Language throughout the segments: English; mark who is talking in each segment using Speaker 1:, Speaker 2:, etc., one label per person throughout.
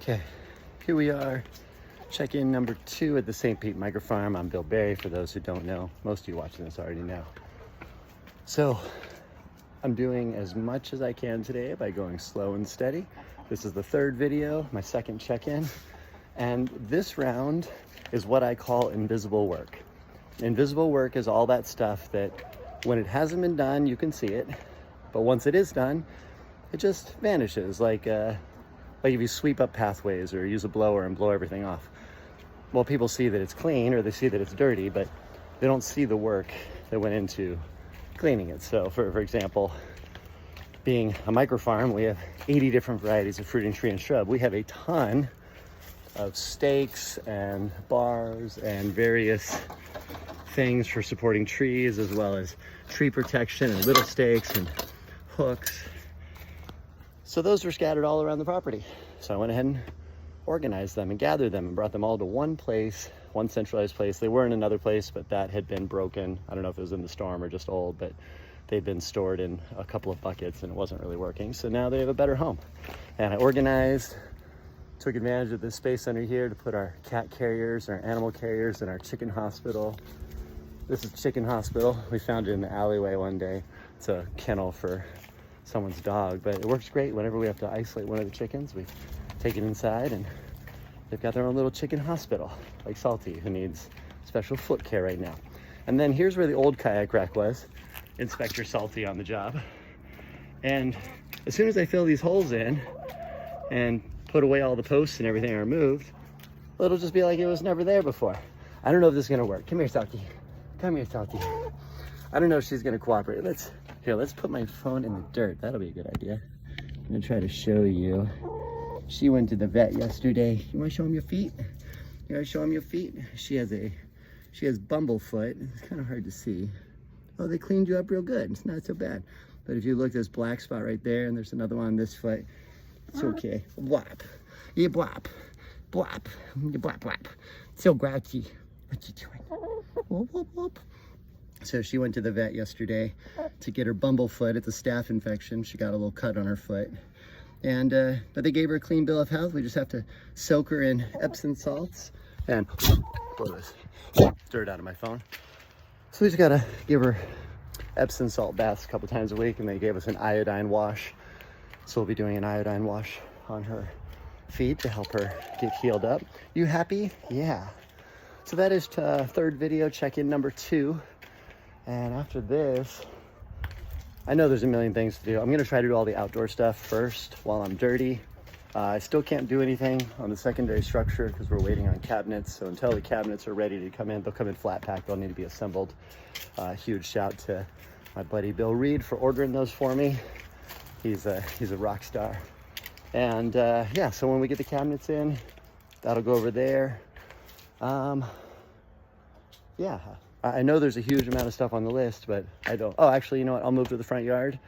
Speaker 1: Okay, here we are, check-in number 2 at the St. Pete Micro Farm. I'm Bill Berry, for those who don't know. Most of you watching this already know. So, I'm doing as much as I can today by going slow and steady. This is the 3rd video, my 2nd check-in. And this round is what I call invisible work. Invisible work is all that stuff that when it hasn't been done, you can see it. But once it is done, it just vanishes, like if you sweep up pathways or use a blower and blow everything off. Well, people see that it's clean or they see that it's dirty, but they don't see the work that went into cleaning it. So for example, being a micro farm, we have 80 different varieties of fruiting tree and shrub. We have a ton of stakes and bars and various things for supporting trees, as well as tree protection and little stakes and hooks. So those were scattered all around the property. So I went ahead and organized them and gathered them and brought them all to one place, one centralized place. They were in another place, but that had been broken. I don't know if it was in the storm or just old, but they'd been stored in a couple of buckets and it wasn't really working. So now they have a better home. And I organized, took advantage of this space under here to put our cat carriers, our animal carriers, and our chicken hospital. This is chicken hospital. We found it in the alleyway one day. It's a kennel for someone's dog, but it works great whenever we have to isolate one of the chickens. We take it inside and they've got their own little chicken hospital, like Salty, who needs special foot care right now. And then here's where the old kayak rack was. Inspector Salty on the job. And as soon as I fill these holes in and put away all the posts and everything are removed, well, it'll just be like it was never there before. I don't know if this is gonna work. Come here, Salty. Come here, Salty. I don't know if she's gonna cooperate. Let's put my phone in the dirt. That'll be a good idea. I'm gonna try to show you. She went to the vet yesterday. You wanna show him your feet? You wanna show him your feet? She has bumblefoot. It's kind of hard to see. Oh, they cleaned you up real good. It's not so bad. But if you look, there's black spot right there, and there's another one on this foot. It's okay. Whop. You blop. Blop. You blop, blop. So grouchy. What you doing? Whoop, whoop, whoop. So she went to the vet yesterday to get her bumblefoot. It's a staph infection. She got a little cut on her foot. And, but they gave her a clean bill of health. We just have to soak her in Epsom salts and blow this dirt out of my phone. So we just gotta give her Epsom salt baths a couple times a week, and they gave us an iodine wash. So we'll be doing an iodine wash on her feet to help her get healed up. You happy? Yeah. So that is 3rd video, check-in number 2. And after this, I know there's a million things to do. I'm gonna try to do all the outdoor stuff first while I'm dirty. I still can't do anything on the secondary structure because we're waiting on cabinets. So until the cabinets are ready to come in, they'll come in flat pack, they'll need to be assembled. Huge shout to my buddy Bill Reed for ordering those for me. He's a rock star. And yeah, so when we get the cabinets in, that'll go over there. Yeah, I know there's a huge amount of stuff on the list, but I don't. Oh, actually, you know what? I'll move to the front yard,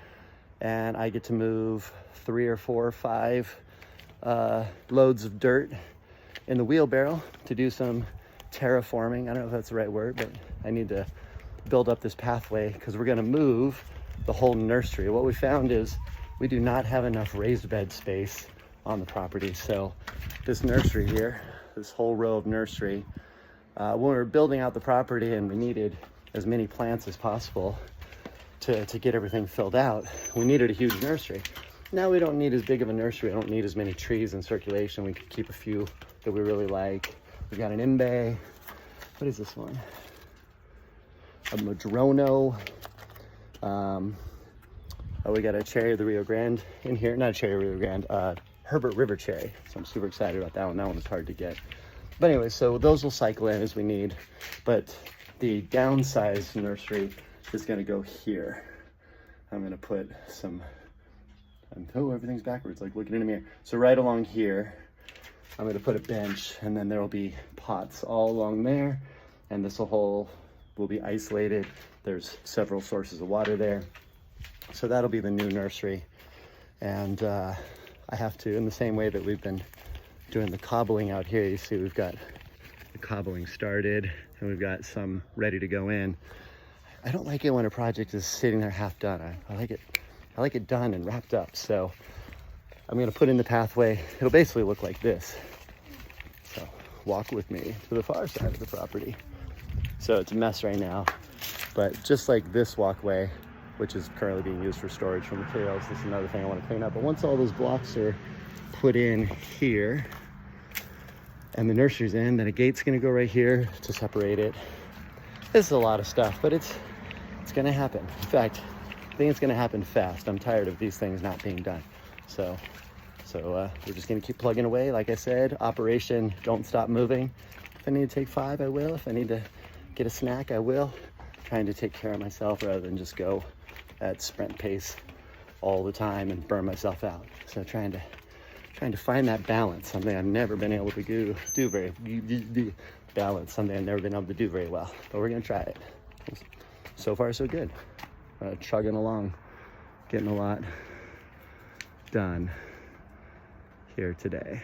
Speaker 1: and I get to move 3 or 4 or 5 loads of dirt in the wheelbarrow to do some terraforming. I don't know if that's the right word, but I need to build up this pathway because we're going to move the whole nursery. What we found is we do not have enough raised bed space on the property. So this nursery here, this whole row of nursery, when we were building out the property and we needed as many plants as possible to get everything filled out, we needed a huge nursery. Now we don't need as big of a nursery. I don't need as many trees in circulation. We could keep a few that we really like. We got an Imbe. What is this one? A Madrono. Oh, we got a Cherry of the Rio Grande in here. Not a Cherry of the Rio Grande, Herbert River Cherry. So I'm super excited about that one. That one is hard to get. But anyway, so those will cycle in as we need. But the downsized nursery is gonna go here. I'm gonna put some, oh, everything's backwards, like looking in a mirror. So right along here, I'm gonna put a bench, and then there'll be pots all along there, and this whole will be isolated. There's several sources of water there. So that'll be the new nursery. And I have to, in the same way that we've been doing the cobbling out here, you see we've got the cobbling started and we've got some ready to go in. I don't like it when a project is sitting there half done. I like it done and wrapped up. So I'm gonna put in the pathway. It'll basically look like this. So walk with me to the far side of the property. So it's a mess right now, but just like this walkway, which is currently being used for storage for materials, this is another thing I want to clean up. But once all those blocks are put in here and the nursery's in, then a gate's gonna go right here to separate it. This is a lot of stuff, but it's gonna happen. In fact, I think it's gonna happen fast. I'm tired of these things not being done. So we're just gonna keep plugging away. Like I said, operation don't stop moving. If I need to take 5, I will. If I need to get a snack, I will. Trying to take care of myself rather than just go at sprint pace all the time and burn myself out. So trying to find that balance, something I've never been able to do very balance, something I've never been able to do very well. But we're gonna try it. So far, so good. Chugging along, getting a lot done here today.